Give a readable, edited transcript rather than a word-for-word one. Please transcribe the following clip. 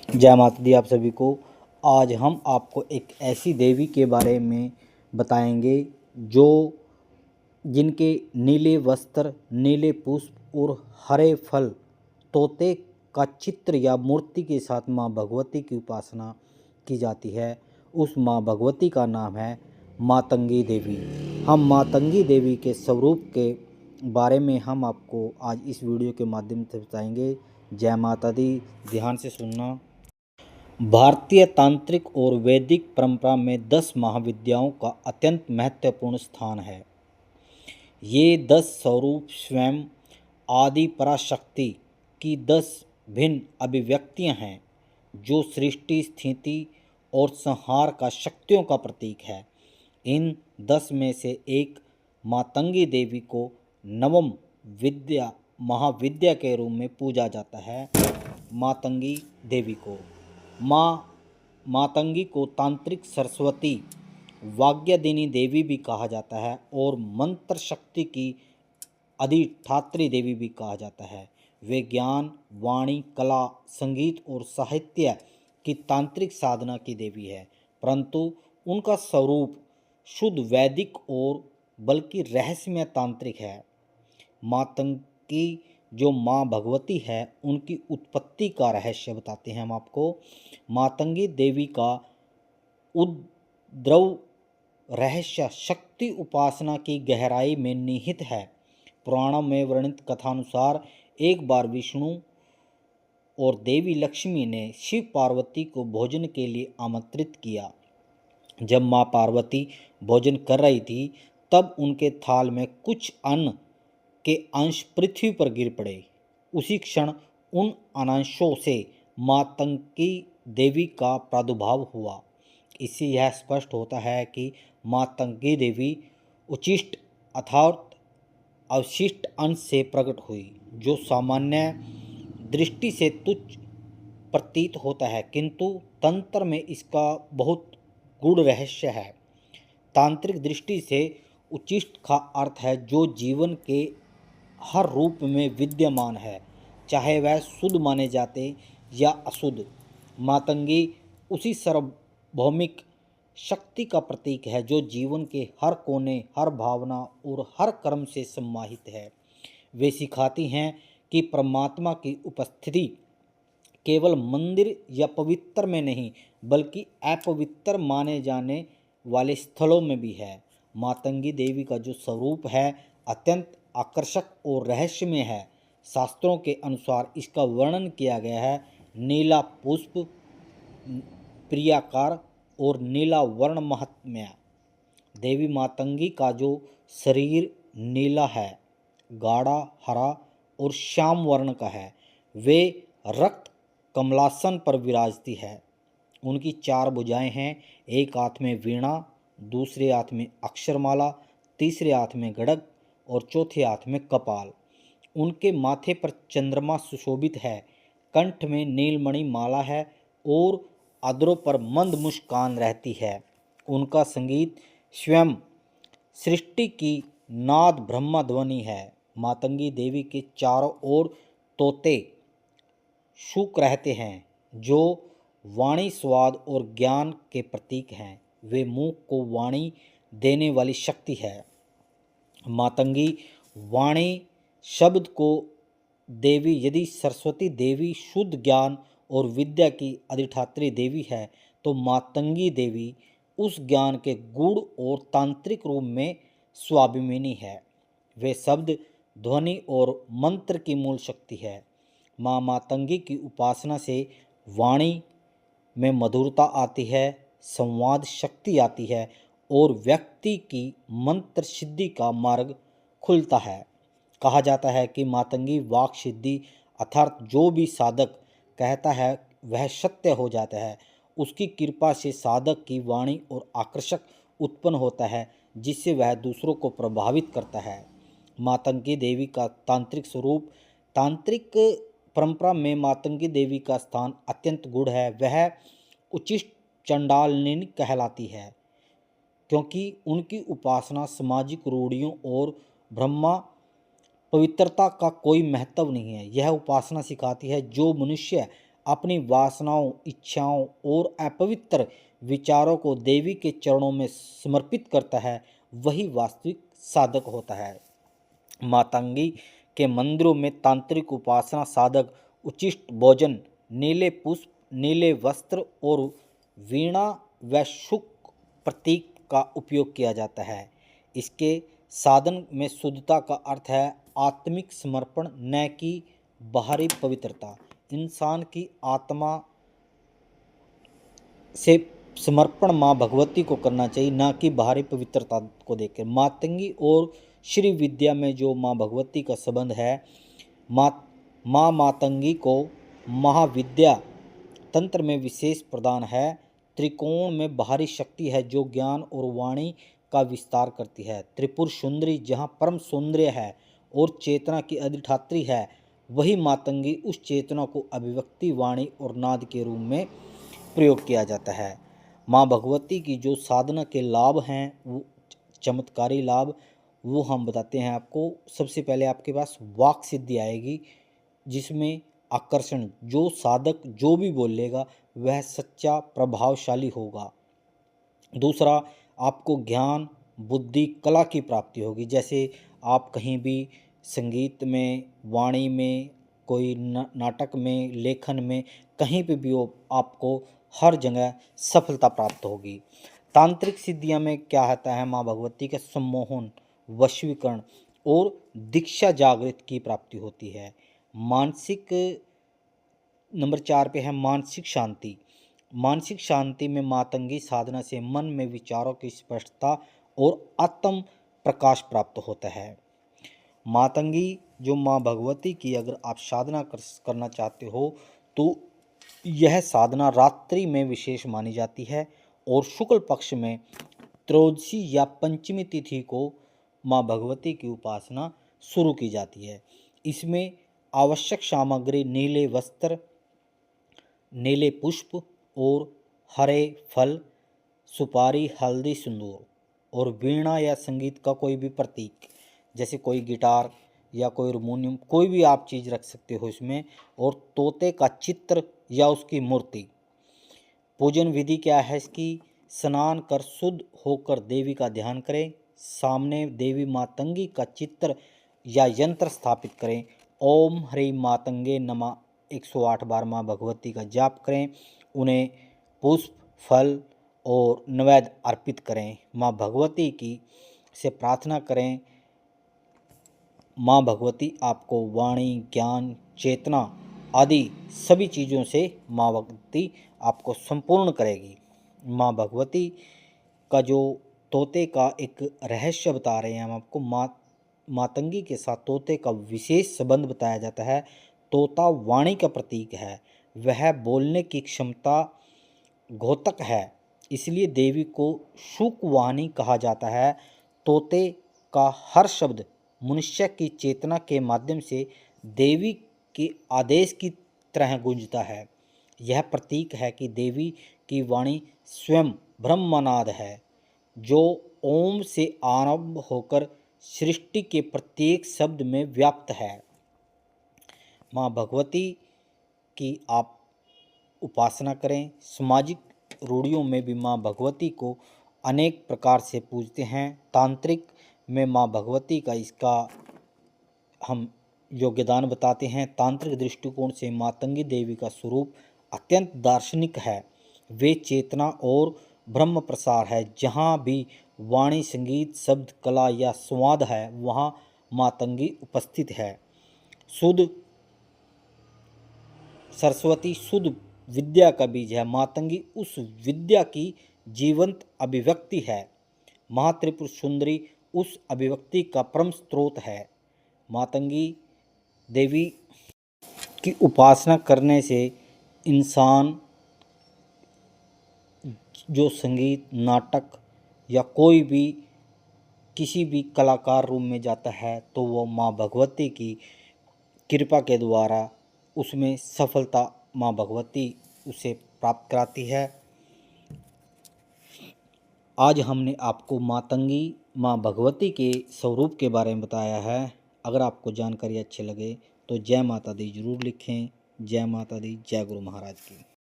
जय माता दी आप सभी को। आज हम आपको एक ऐसी देवी के बारे में बताएंगे जो जिनके नीले वस्त्र, नीले पुष्प और हरे फल, तोते का चित्र या मूर्ति के साथ माँ भगवती की उपासना की जाती है। उस माँ भगवती का नाम है मातंगी देवी। हम मातंगी देवी के स्वरूप के बारे में हम आपको आज इस वीडियो के माध्यम से बताएंगे। जय माता दी, ध्यान से सुनना। भारतीय तांत्रिक और वैदिक परंपरा में 10 महाविद्याओं का अत्यंत महत्वपूर्ण स्थान है। ये 10 स्वरूप स्वयं आदि पराशक्ति की 10 भिन्न अभिव्यक्तियां हैं जो सृष्टि, स्थिति और संहार का शक्तियों का प्रतीक है। इन 10 में से एक मातंगी देवी को नवम विद्या महाविद्या के रूप में पूजा जाता है। मातंगी देवी को मातंगी को तांत्रिक सरस्वती, वाग्यदिनी देवी भी कहा जाता है और मंत्र शक्ति की अधिष्ठात्री देवी भी कहा जाता है। वे ज्ञान, वाणी, कला, संगीत और साहित्य की तांत्रिक साधना की देवी है, परंतु उनका स्वरूप शुद्ध वैदिक और बल्कि रहस्यमय तांत्रिक है। मातंगी जो माँ भगवती है, उनकी उत्पत्ति का रहस्य बताते हैं हम आपको। मातंगी देवी का उद्भव रहस्य शक्ति उपासना की गहराई में निहित है। पुराणों में वर्णित कथानुसार एक बार विष्णु और देवी लक्ष्मी ने शिव पार्वती को भोजन के लिए आमंत्रित किया। जब माँ पार्वती भोजन कर रही थी, तब उनके थाल में कुछ अन्न के अंश पृथ्वी पर गिर पड़े। उसी क्षण उन अंशों से मातंगी देवी का प्रादुर्भाव हुआ। इससे यह स्पष्ट होता है कि मातंगी देवी उच्छिष्ट अर्थात अवशिष्ट अंश से प्रकट हुई, जो सामान्य दृष्टि से तुच्छ प्रतीत होता है, किंतु तंत्र में इसका बहुत गूढ़ रहस्य है। तांत्रिक दृष्टि से उच्छिष्ट का अर्थ है जो जीवन के हर रूप में विद्यमान है, चाहे वह शुद्ध माने जाते या अशुद्ध। मातंगी उसी सार्वभौमिक शक्ति का प्रतीक है जो जीवन के हर कोने, हर भावना और हर कर्म से सम्माहित है। वे सिखाती हैं कि परमात्मा की उपस्थिति केवल मंदिर या पवित्र में नहीं, बल्कि अपवित्र माने जाने वाले स्थलों में भी है। मातंगी देवी का जो स्वरूप है अत्यंत आकर्षक और रहस्यमय है। शास्त्रों के अनुसार इसका वर्णन किया गया है। नीला पुष्प, प्रियाकार और नीला वर्ण महात्म्य। देवी मातंगी का जो शरीर नीला है, गाढ़ा हरा और श्याम वर्ण का है, वे रक्त कमलासन पर विराजती है। उनकी 4 भुजाएं हैं, एक हाथ में वीणा, दूसरे हाथ में अक्षरमाला, तीसरे हाथ में गड़ग और चौथे हाथ में कपाल। उनके माथे पर चंद्रमा सुशोभित है, कंठ में नीलमणि माला है और अधरों पर मंद मुस्कान रहती है। उनका संगीत स्वयं सृष्टि की नाद ब्रह्मा ध्वनि है। मातंगी देवी के चारों ओर तोते शुक रहते हैं, जो वाणी, स्वाद और ज्ञान के प्रतीक हैं। वे मुख को वाणी देने वाली शक्ति है। मातंगी वाणी शब्द को देवी, यदि सरस्वती देवी शुद्ध ज्ञान और विद्या की अधिष्ठात्री देवी है, तो मातंगी देवी उस ज्ञान के गूढ़ और तांत्रिक रूप में स्वाभिमानी है। वे शब्द, ध्वनि और मंत्र की मूल शक्ति है। माँ मातंगी की उपासना से वाणी में मधुरता आती है, संवाद शक्ति आती है और व्यक्ति की मंत्र सिद्धि का मार्ग खुलता है। कहा जाता है कि मातंगी वाक सिद्धि अर्थात जो भी साधक कहता है वह सत्य हो जाता है। उसकी कृपा से साधक की वाणी और आकर्षक उत्पन्न होता है, जिससे वह दूसरों को प्रभावित करता है। मातंगी देवी का तांत्रिक स्वरूप। तांत्रिक परंपरा में मातंगी देवी का स्थान अत्यंत गूढ़ है। वह उच्छिष्ट चंडालिनी कहलाती है, क्योंकि उनकी उपासना सामाजिक रूढ़ियों और ब्रह्मा पवित्रता का कोई महत्व नहीं है। यह उपासना सिखाती है जो मनुष्य अपनी वासनाओं, इच्छाओं और अपवित्र विचारों को देवी के चरणों में समर्पित करता है, वही वास्तविक साधक होता है। मातंगी के मंदिरों में तांत्रिक उपासना साधक उचिष्ट भोजन, नीले पुष्प, नीले वस्त्र और वीणा व शुक प्रतीक का उपयोग किया जाता है। इसके साधन में शुद्धता का अर्थ है आत्मिक समर्पण, न कि बाहरी पवित्रता। इंसान की आत्मा से समर्पण माँ भगवती को करना चाहिए, ना कि बाहरी पवित्रता को देखकर। मातंगी और श्री विद्या में जो माँ भगवती का संबंध है, माँ मातंगी को महाविद्या तंत्र में विशेष प्रदान है। त्रिकोण में बाहरी शक्ति है जो ज्ञान और वाणी का विस्तार करती है। त्रिपुर सुंदरी जहाँ परम सौंदर्य है और चेतना की अधिष्ठात्री है, वही मातंगी उस चेतना को अभिव्यक्ति, वाणी और नाद के रूप में प्रयोग किया जाता है। माँ भगवती की जो साधना के लाभ हैं, वो चमत्कारी लाभ, वो हम बताते हैं आपको। सबसे पहले आपके पास वाक सिद्धि आएगी, जिसमें आकर्षण, जो साधक जो भी बोलेगा वह सच्चा प्रभावशाली होगा। दूसरा, आपको ज्ञान, बुद्धि, कला की प्राप्ति होगी। जैसे आप कहीं भी संगीत में, वाणी में, कोई नाटक में, लेखन में, कहीं पे भी हो, आपको हर जगह सफलता प्राप्त होगी। तांत्रिक सिद्धियां में क्या होता है, माँ भगवती के सम्मोहन, वशीकरण और दीक्षा जागृत की प्राप्ति होती है। मानसिक, नंबर 4 पे है मानसिक शांति। मानसिक शांति में मातंगी साधना से मन में विचारों की स्पष्टता और आत्म प्रकाश प्राप्त होता है। मातंगी जो माँ भगवती की अगर आप साधना करना चाहते हो तो यह साधना रात्रि में विशेष मानी जाती है और शुक्ल पक्ष में त्रयोदशी या पंचमी तिथि को माँ भगवती की उपासना शुरू की जाती है। इसमें आवश्यक सामग्री नीले वस्त्र, नीले पुष्प और हरे फल, सुपारी, हल्दी, सिंदूर और वीणा या संगीत का कोई भी प्रतीक, जैसे कोई गिटार या कोई हारमोनियम, कोई भी आप चीज़ रख सकते हो इसमें, और तोते का चित्र या उसकी मूर्ति। पूजन विधि क्या है इसकी, स्नान कर शुद्ध होकर देवी का ध्यान करें, सामने देवी मातंगी का चित्र या यंत्र स्थापित करें, ओम ह्रीं मातंगे नमः 108 बार माँ भगवती का जाप करें, उन्हें पुष्प, फल और नैवेद्य अर्पित करें। माँ भगवती की से प्रार्थना करें, माँ भगवती आपको वाणी, ज्ञान, चेतना आदि सभी चीज़ों से माँ भगवती आपको संपूर्ण करेगी। माँ भगवती का जो तोते का एक रहस्य बता रहे हैं हम आपको, मातंगी के साथ तोते का विशेष संबंध बताया जाता है। तोता वाणी का प्रतीक है, वह बोलने की क्षमता घोतक है, इसलिए देवी को शुकवाणी कहा जाता है। तोते का हर शब्द मनुष्य की चेतना के माध्यम से देवी के आदेश की तरह गूंजता है। यह प्रतीक है कि देवी की वाणी स्वयं ब्रह्मनाद है, जो ओम से आरंभ होकर सृष्टि के प्रत्येक शब्द में व्याप्त है। माँ भगवती की आप उपासना करें। सामाजिक रूढ़ियों में भी माँ भगवती को अनेक प्रकार से पूजते हैं। तांत्रिक में माँ भगवती का इसका हम योगदान बताते हैं। तांत्रिक दृष्टिकोण से मातंगी देवी का स्वरूप अत्यंत दार्शनिक है। वे चेतना और ब्रह्म प्रसार है। जहाँ भी वाणी, संगीत, शब्द, कला या संवाद है, वहाँ मातंगी उपस्थित है। शुद्ध सरस्वती शुद्ध विद्या का बीज है। मातंगी उस विद्या की जीवंत अभिव्यक्ति है। महात्रिपुर सुंदरी उस अभिव्यक्ति का परम स्रोत है। मातंगी देवी की उपासना करने से इंसान जो संगीत, नाटक या कोई भी किसी भी कलाकार रूम में जाता है तो वो माँ भगवती की कृपा के द्वारा उसमें सफलता माँ भगवती उसे प्राप्त कराती है। आज हमने आपको मातंगी माँ भगवती के स्वरूप के बारे में बताया है। अगर आपको जानकारी अच्छी लगे तो जय माता दी जरूर लिखें। जय माता दी, जय गुरु महाराज की।